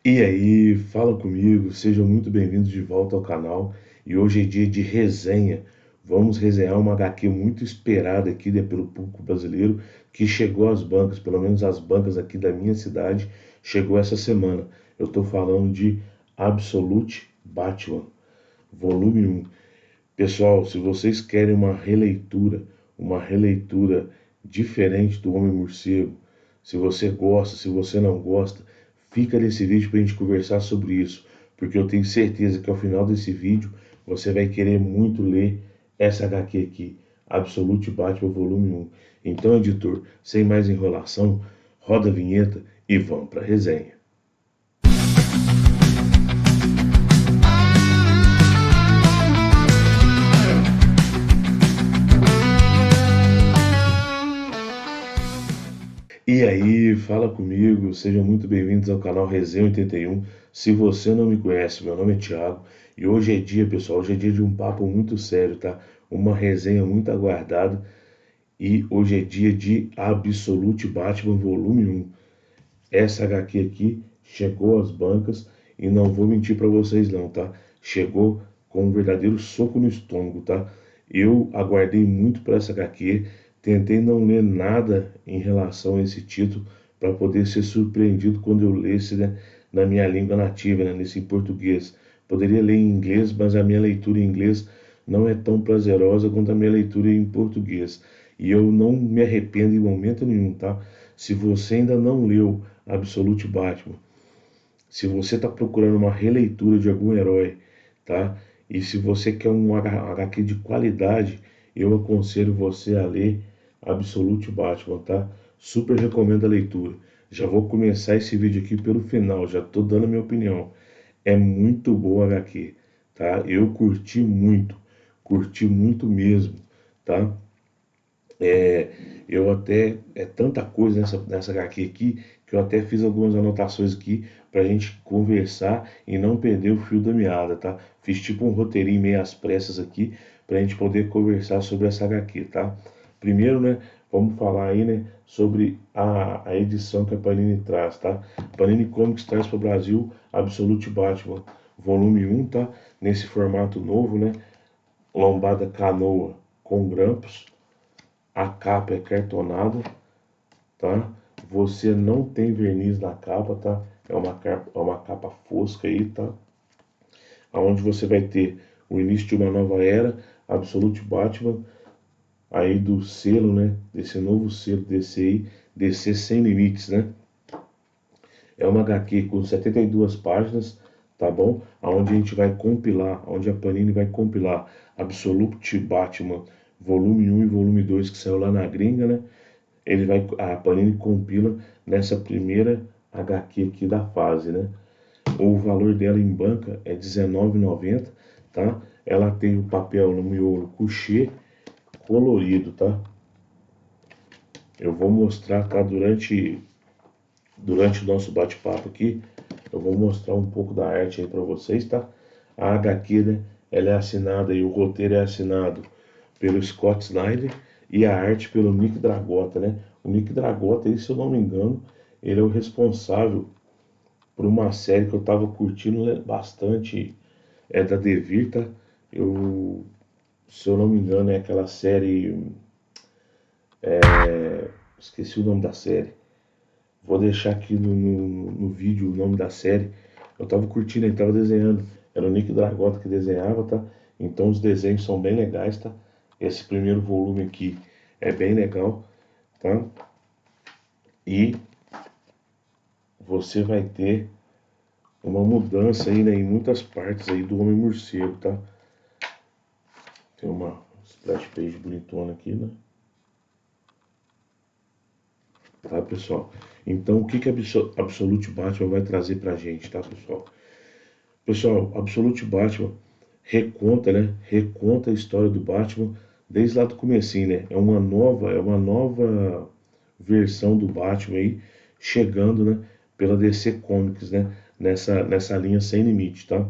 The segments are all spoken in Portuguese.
E aí, fala comigo, sejam muito bem-vindos de volta ao canal. E hoje é dia de resenha. Vamos resenhar uma HQ muito esperada aqui, né, pelo público brasileiro, que chegou às bancas, pelo menos às bancas aqui da minha cidade, chegou essa semana. Eu estou falando de Absolute Batman, volume 1. Pessoal, se vocês querem uma releitura diferente do Homem-Morcego, se você gosta, se você não gosta, fica nesse vídeo para a gente conversar sobre isso, porque eu tenho certeza que ao final desse vídeo você vai querer muito ler essa HQ aqui, Absolute Batman Volume 1. Então, editor, sem mais enrolação, roda a vinheta e vamos para a resenha. E aí, fala comigo, sejam muito bem-vindos ao canal Resenha 81. Se você não me conhece, meu nome é Thiago e hoje é dia, pessoal, hoje é dia de um papo muito sério, tá? Uma resenha muito aguardada e hoje é dia de Absolute Batman Volume 1. Essa HQ aqui chegou às bancas e não vou mentir para vocês não, tá? Chegou com um verdadeiro soco no estômago, tá? Eu aguardei muito para essa HQ, tentei não ler nada em relação a esse título para poder ser surpreendido quando eu lesse, né, na minha língua nativa, né, nesse em português. Poderia ler em inglês, mas a minha leitura em inglês não é tão prazerosa quanto a minha leitura em português. E eu não me arrependo em momento nenhum, tá? Se você ainda não leu Absolute Batman, se você está procurando uma releitura de algum herói, tá? E se você quer um HQ de qualidade, eu aconselho você a ler Absolute Batman, tá? Super recomendo a leitura. Já vou começar esse vídeo aqui pelo final, já tô dando a minha opinião. É muito boa a HQ, tá? Eu curti muito mesmo, tá? Eu até, é tanta coisa nessa HQ aqui, que eu até fiz algumas anotações aqui pra gente conversar e não perder o fio da meada, tá? Fiz tipo um roteirinho meio às pressas aqui pra gente poder conversar sobre essa HQ, tá? Primeiro, né, vamos falar aí, né, sobre a edição que a Panini traz, tá? Panini Comics traz para o Brasil Absolute Batman volume 1, tá? Nesse formato novo, né? Lombada canoa com grampos, a capa é cartonada, tá? Você não tem verniz na capa, tá? É uma capa fosca aí, tá? Onde você vai ter o início de uma nova era, Absolute Batman, aí do selo, né? Desse novo selo DC aí, DC Sem Limites, né? É uma HQ com 72 páginas, tá bom? Onde a gente vai compilar, onde a Panini vai compilar Absolute Batman volume 1 e volume 2 que saiu lá na gringa, né? A Panini compila nessa primeira HQ aqui da fase, né? O valor dela em banca é R$19,90, tá? Ela tem o papel no miolo couché colorido, tá? Eu vou mostrar, tá? Durante o nosso bate-papo aqui, eu vou mostrar um pouco da arte aí para vocês, tá? A HQ, né? Ela é assinada e o roteiro é assinado pelo Scott Snyder e a arte pelo Nick Dragotta, né? O Nick Dragotta, aí, se eu não me engano, ele é o responsável por uma série que eu tava curtindo bastante, é da Devir, tá? Eu, se eu não me engano, é aquela série, esqueci o nome da série. Vou deixar aqui no vídeo o nome da série. Eu tava curtindo, ele tava desenhando. Era o Nick Dragotta que desenhava, tá? Então os desenhos são bem legais, tá? Esse primeiro volume aqui é bem legal, tá? E você vai ter uma mudança aí, né, em muitas partes aí do Homem-Morcego, tá? Tem uma splash page bonitona aqui, né? Tá, pessoal? Então, o que que Absolute Batman vai trazer pra gente, tá, pessoal? Pessoal, Absolute Batman reconta, né? Reconta a história do Batman desde lá do comecinho, né? É uma nova versão do Batman aí chegando, né? Pela DC Comics, né? Nessa linha sem limite, tá?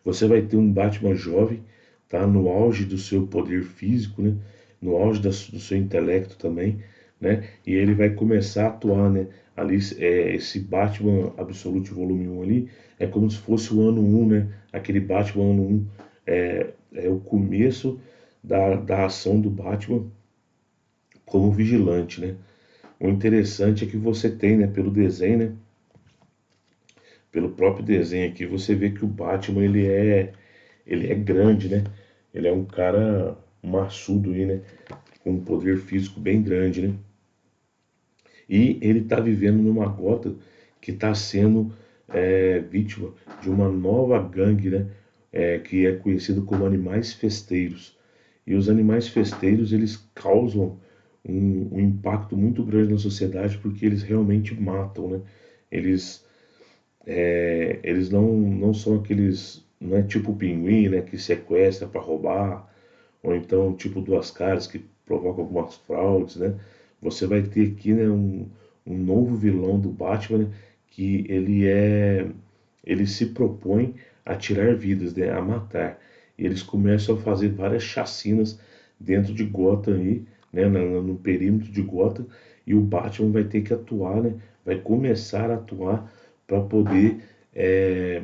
Você vai ter um Batman jovem, tá? No auge do seu poder físico, né? No auge do seu intelecto também. né? E ele vai começar a atuar, né? Ali, esse Batman Absolute Volume 1 ali é como se fosse o ano 1, né? Aquele Batman ano 1 é o começo da ação do Batman como vigilante, né? O interessante é que você tem, né, pelo desenho, né? Pelo próprio desenho aqui, você vê que o Batman ele é grande, né? Ele é um cara maçudo aí, né? Com um poder físico bem grande, né? E ele está vivendo numa gota que está sendo vítima de uma nova gangue, né? Que é conhecido como animais festeiros. E os animais festeiros eles causam um impacto muito grande na sociedade porque eles realmente matam, né? Eles, eles não são aqueles, não é tipo o pinguim, né? Que sequestra para roubar, ou então tipo duas caras que provoca algumas fraudes, né? Você vai ter aqui, né, um novo vilão do Batman, né, que ele se propõe a tirar vidas, né, a matar. E eles começam a fazer várias chacinas dentro de Gotham aí, né, no perímetro de Gotham, e o Batman vai ter que atuar, né, vai começar a atuar para poder é,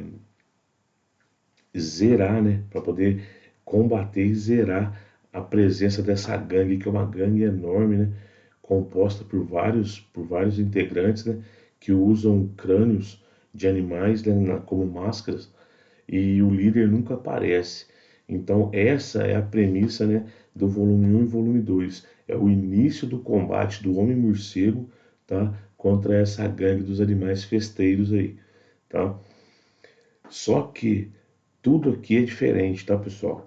zerar, né, para poder combater e zerar a presença dessa gangue, que é uma gangue enorme, né, composta por vários integrantes, né, que usam crânios de animais, né, como máscaras, e o líder nunca aparece. Então essa é a premissa, né, do volume 1 e volume 2. É o início do combate do Homem-Morcego, tá, contra essa gangue dos animais festeiros aí, tá? Só que tudo aqui é diferente, tá, pessoal?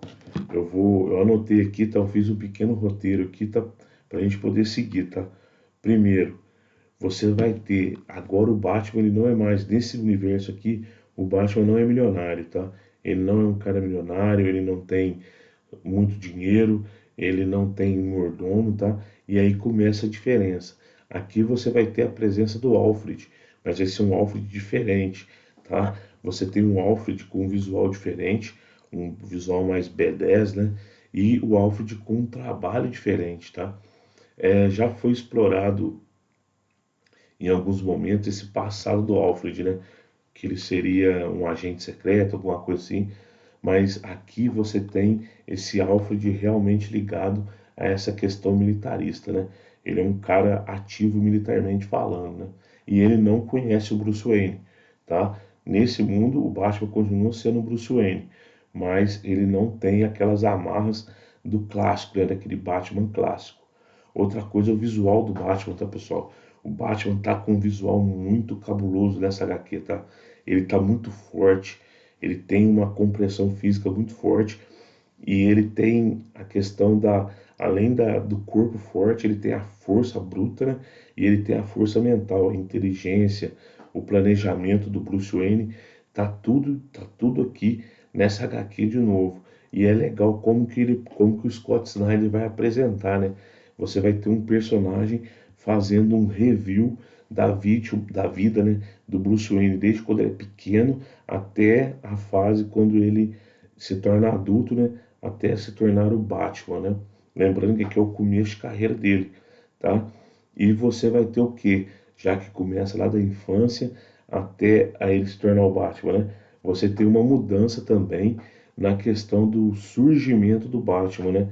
Eu anotei aqui, tá? Eu fiz um pequeno roteiro aqui, tá? Pra gente poder seguir, tá? Primeiro, você vai ter, agora o Batman, ele não é mais, nesse universo aqui, o Batman não é milionário, tá? Ele não é um cara milionário, ele não tem muito dinheiro, ele não tem mordomo, tá? E aí começa a diferença. Aqui você vai ter a presença do Alfred, mas esse é um Alfred diferente, tá? Você tem um Alfred com um visual diferente, um visual mais B10, né? E o Alfred com um trabalho diferente, tá? Já foi explorado em alguns momentos esse passado do Alfred, né? Que ele seria um agente secreto, alguma coisa assim. Mas aqui você tem esse Alfred realmente ligado a essa questão militarista, né? Ele é um cara ativo militarmente falando, né? E ele não conhece o Bruce Wayne, tá? Nesse mundo, o Batman continua sendo o Bruce Wayne, mas ele não tem aquelas amarras do clássico, né? Daquele Batman clássico. Outra coisa é o visual do Batman, tá, pessoal? O Batman tá com um visual muito cabuloso nessa HQ, tá? Ele tá muito forte, ele tem uma compressão física muito forte e ele tem a questão além do corpo forte, ele tem a força bruta, né? E ele tem a força mental, a inteligência, o planejamento do Bruce Wayne, tá tudo aqui nessa HQ de novo. E é legal como que o Scott Snyder vai apresentar, né? Você vai ter um personagem fazendo um review da vida, né, do Bruce Wayne, desde quando ele é pequeno até a fase quando ele se torna adulto, né, até se tornar o Batman, né? Lembrando que aqui é o começo de carreira dele, tá? E você vai ter o quê? Já que começa lá da infância até a ele se tornar o Batman, né? Você tem uma mudança também na questão do surgimento do Batman, né?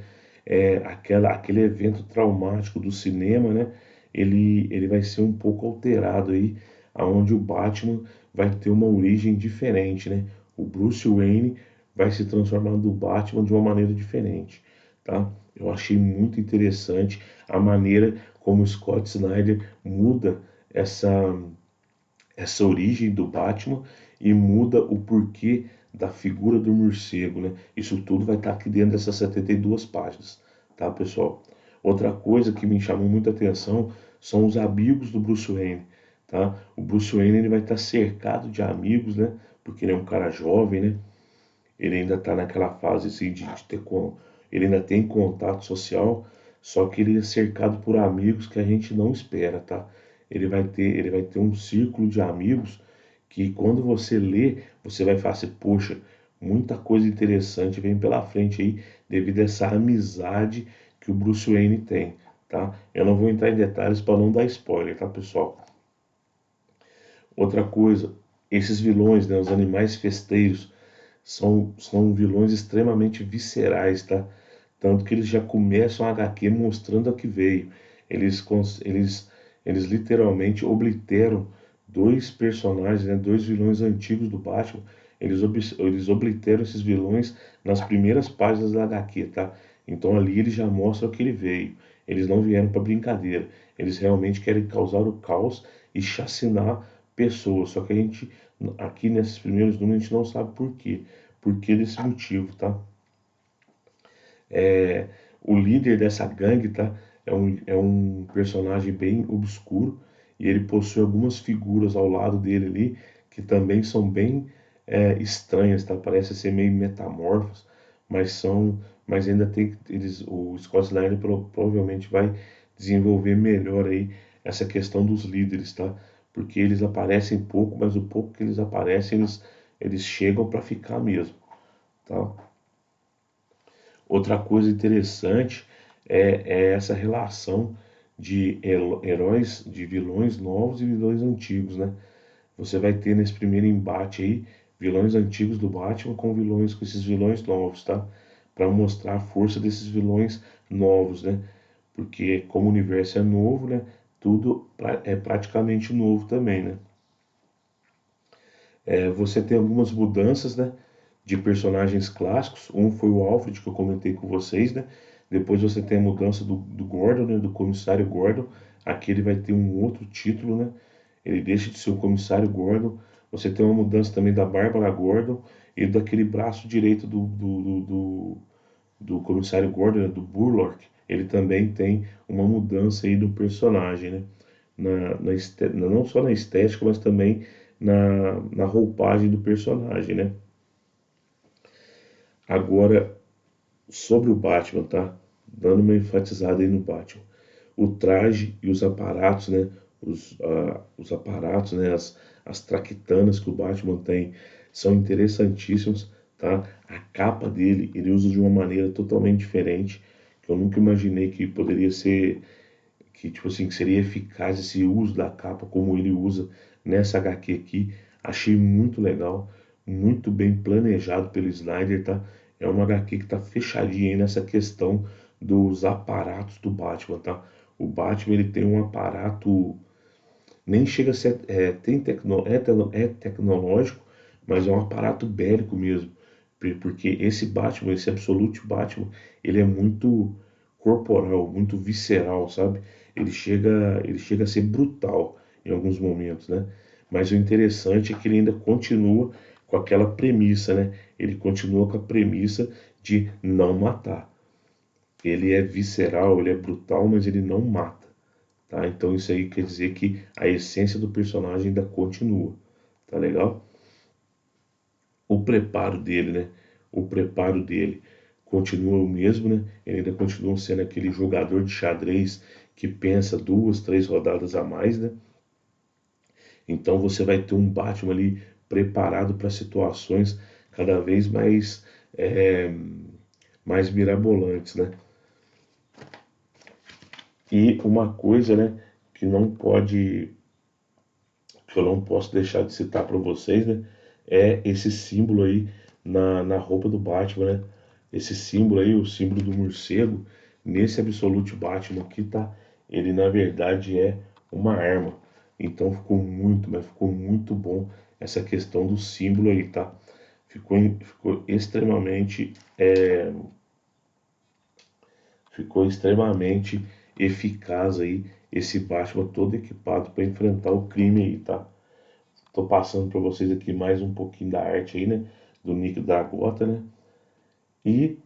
Aquele evento traumático do cinema, né? Ele vai ser um pouco alterado aí, aonde o Batman vai ter uma origem diferente, né? O Bruce Wayne vai se transformar no Batman de uma maneira diferente, tá? Eu achei muito interessante a maneira como o Scott Snyder muda essa origem do Batman e muda o porquê da figura do morcego, né? Isso tudo vai estar aqui dentro dessas 72 páginas, tá, pessoal? Outra coisa que me chamou muita atenção são os amigos do Bruce Wayne, tá? O Bruce Wayne ele vai estar cercado de amigos, né? Porque ele é um cara jovem, né? Ele ainda está naquela fase assim de ter ele ainda tem contato social, só que ele é cercado por amigos que a gente não espera, tá? Ele vai ter um círculo de amigos que quando você lê, você vai falar assim, poxa, muita coisa interessante vem pela frente aí devido a essa amizade que o Bruce Wayne tem, tá? Eu não vou entrar em detalhes para não dar spoiler, tá, pessoal? Outra coisa, esses vilões, né, os animais festeiros, são vilões extremamente viscerais, tá? Tanto que eles já começam a HQ mostrando a que veio. Eles literalmente obliteram dois personagens, né, dois vilões antigos do Batman. Eles obliteram esses vilões nas primeiras páginas da HQ, tá? Então ali eles já mostram que ele veio. Eles não vieram para brincadeira. Eles realmente querem causar o caos e chacinar pessoas. Só que a gente, aqui nesses primeiros números, a gente não sabe por quê. Por que desse motivo, tá? O líder dessa gangue, tá? É um personagem bem obscuro e ele possui algumas figuras ao lado dele ali que também são bem estranhas, tá? Parece ser meio metamorfos, mas ainda tem o Scott Snyder provavelmente vai desenvolver melhor aí essa questão dos líderes, tá? Porque eles aparecem pouco, mas o pouco que eles aparecem, eles chegam para ficar mesmo, tá? Outra coisa interessante é essa relação de heróis, de vilões novos e vilões antigos, né? Você vai ter nesse primeiro embate aí vilões antigos do Batman com esses vilões novos, tá? Para mostrar a força desses vilões novos, né? Porque como o universo é novo, né? Tudo é praticamente novo também, né? Você tem algumas mudanças, né, de personagens clássicos. Um foi o Alfred, que eu comentei com vocês, né? Depois você tem a mudança do Gordon, né, do comissário Gordon. Aqui ele vai ter um outro título, né? Ele deixa de ser o comissário Gordon. Você tem uma mudança também da Bárbara Gordon e daquele braço direito do comissário Gordon, né, do Burlock. Ele também tem uma mudança aí do personagem, né? Não só na estética, mas também na roupagem do personagem, né? Agora, sobre o Batman, tá? Dando uma enfatizada aí no Batman. O traje e os aparatos, né? Os aparatos, né? As traquitanas que o Batman tem são interessantíssimos, tá? A capa dele, ele usa de uma maneira totalmente diferente, que eu nunca imaginei que poderia ser, que tipo assim, que seria eficaz esse uso da capa como ele usa nessa HQ aqui. Achei muito legal, muito bem planejado pelo Snyder, tá? É uma HQ que tá fechadinha aí nessa questão dos aparatos do Batman, tá? O Batman ele tem um aparato, nem chega a ser, é tecnológico, mas é um aparato bélico mesmo, porque esse Batman, esse Absolute Batman, ele é muito corporal, muito visceral, sabe? Ele chega a ser brutal em alguns momentos, né? Mas o interessante é que ele ainda continua com aquela premissa, né? Ele continua com a premissa de não matar. Ele é visceral, ele é brutal, mas ele não mata, tá? Então isso aí quer dizer que a essência do personagem ainda continua, tá legal? O preparo dele, né? O preparo dele continua o mesmo, né? Ele ainda continua sendo aquele jogador de xadrez que pensa duas, três rodadas a mais, né? Então você vai ter um Batman ali preparado para situações cada vez é, mais mirabolantes, né? E uma coisa, né, que não pode, que eu não posso deixar de citar para vocês, né, é esse símbolo aí na roupa do Batman, né? Esse símbolo aí, o símbolo do morcego, nesse Absolute Batman aqui, tá? Ele na verdade é uma arma. Então ficou muito bom essa questão do símbolo aí, tá? Ficou extremamente eficaz aí esse Batman todo equipado para enfrentar o crime aí, tá? Tô passando para vocês aqui mais um pouquinho da arte aí, né? Do Nick Dragota, né? E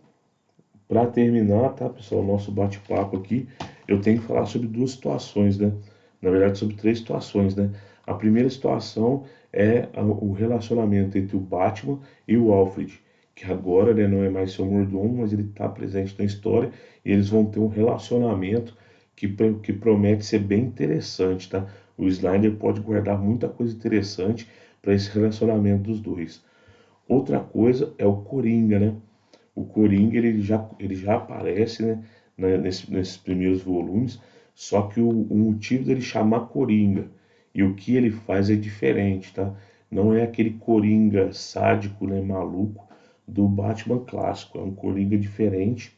para terminar, tá, pessoal, nosso bate-papo aqui, eu tenho que falar sobre duas situações, né? Na verdade, sobre três situações, né? A primeira situação é o relacionamento entre o Batman e o Alfred, que agora, né, não é mais seu mordomo, mas ele está presente na história e eles vão ter um relacionamento que promete ser bem interessante, tá? O Snyder pode guardar muita coisa interessante para esse relacionamento dos dois. Outra coisa é o Coringa, né? O Coringa ele já aparece, né, né, nesses primeiros volumes, só que o motivo dele chamar Coringa e o que ele faz é diferente, tá? Não é aquele Coringa sádico, né, maluco do Batman clássico, é um Coringa diferente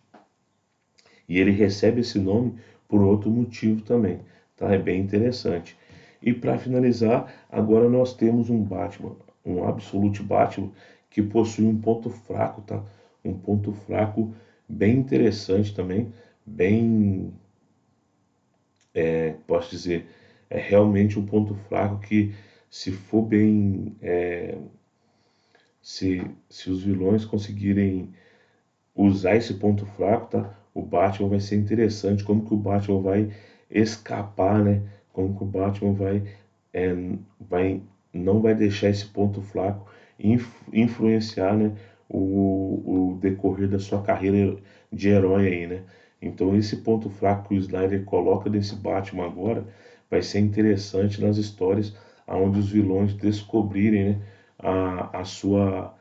e ele recebe esse nome por outro motivo também, tá? É bem interessante. E para finalizar, agora nós temos um Batman, um Absolute Batman, que possui um ponto fraco, tá? Um ponto fraco bem interessante também, bem, posso dizer, é realmente um ponto fraco que, se for bem, se os vilões conseguirem usar esse ponto fraco, tá? O Batman vai ser interessante, como que o Batman vai escapar, né? Como que o Batman é, vai não vai deixar esse ponto fraco influenciar, né? O decorrer da sua carreira de herói aí, né? Então esse ponto fraco que o Snyder coloca nesse Batman agora vai ser interessante nas histórias onde os vilões descobrirem, né? A sua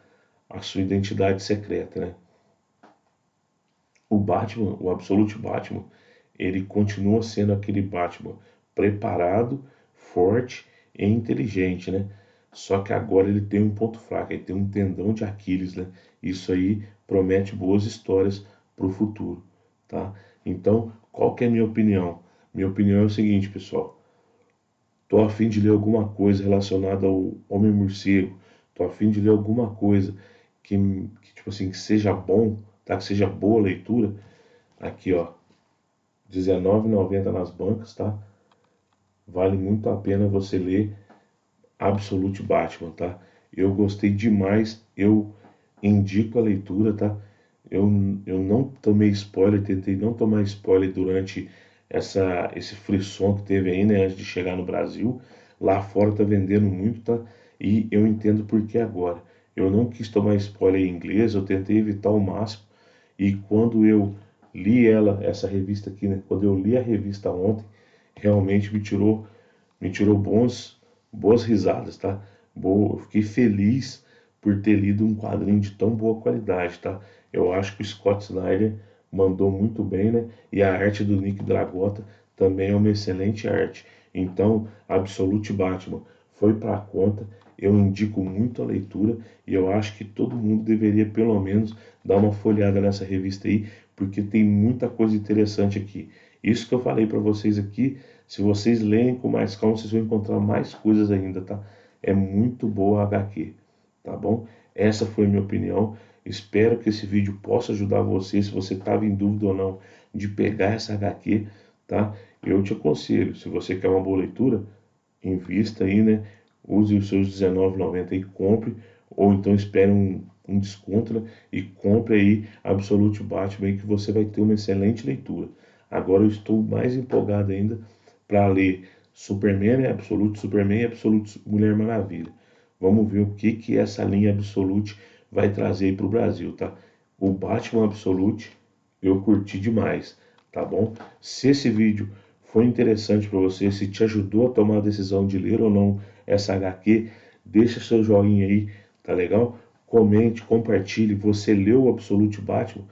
identidade secreta, né? O Batman, o Absolute Batman, ele continua sendo aquele Batman preparado, forte e inteligente, né? Só que agora ele tem um ponto fraco, ele tem um tendão de Aquiles, né? Isso aí promete boas histórias para o futuro, tá? Então, qual que é a minha opinião? Minha opinião é o seguinte, pessoal. Tô a fim de ler alguma coisa relacionada ao Homem-Morcego. Tô a fim de ler alguma coisa que tipo assim, que seja bom, tá? Que seja boa a leitura. Aqui, ó, R$19,90 nas bancas, tá? Vale muito a pena você ler Absolute Batman, tá? Eu gostei demais, eu indico a leitura, tá? Eu não tomei spoiler, tentei não tomar spoiler durante esse frisson que teve aí, né, antes de chegar no Brasil. Lá fora tá vendendo muito, tá? E eu entendo por que agora. Eu não quis tomar spoiler em inglês, eu tentei evitar ao máximo. E quando eu li essa revista aqui, né? Quando eu li a revista ontem, realmente me tirou boas risadas, tá? Eu fiquei feliz por ter lido um quadrinho de tão boa qualidade, tá? Eu acho que o Scott Snyder mandou muito bem, né? E a arte do Nick Dragotta também é uma excelente arte. Então, Absolute Batman foi para a conta. Eu indico muito a leitura e eu acho que todo mundo deveria pelo menos dar uma folhada nessa revista aí, porque tem muita coisa interessante aqui. Isso que eu falei para vocês aqui, se vocês lerem com mais calma, vocês vão encontrar mais coisas ainda, tá? É muito boa a HQ, tá bom? Essa foi a minha opinião. Espero que esse vídeo possa ajudar você, se você estava em dúvida ou não, de pegar essa HQ, tá? Eu te aconselho, se você quer uma boa leitura, invista aí, né? Use os seus R$19,90 e compre, ou então espere um desconto, né? E compre aí Absolute Batman aí, que você vai ter uma excelente leitura. Agora eu estou mais empolgado ainda para ler Superman, né? Absolute Superman e Absolute Mulher Maravilha. Vamos ver o que essa linha Absolute vai trazer aí para o Brasil, tá? O Batman Absolute eu curti demais, tá bom? Se esse vídeo foi interessante para você, se te ajudou a tomar a decisão de ler ou não essa HQ, deixa seu joinha aí, tá legal? Comente, compartilhe. Você leu o Absolute Batman?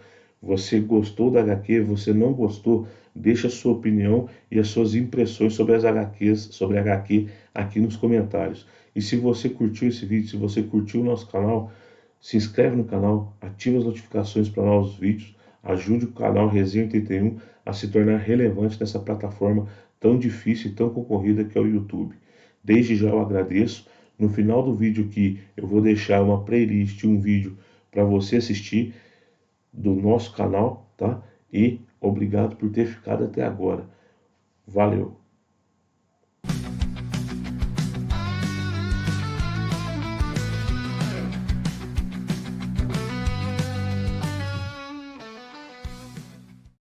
Você gostou da HQ? Você não gostou? Deixa a sua opinião e as suas impressões sobre as HQs, sobre a HQ aqui nos comentários. E se você curtiu esse vídeo, se você curtiu o nosso canal, se inscreve no canal, ativa as notificações para novos vídeos, ajude o canal Resenha 81 a se tornar relevante nessa plataforma tão difícil e tão concorrida que é o YouTube. Desde já eu agradeço. No final do vídeo aqui eu vou deixar uma playlist, um vídeo para você assistir do nosso canal, tá? E obrigado por ter ficado até agora. Valeu!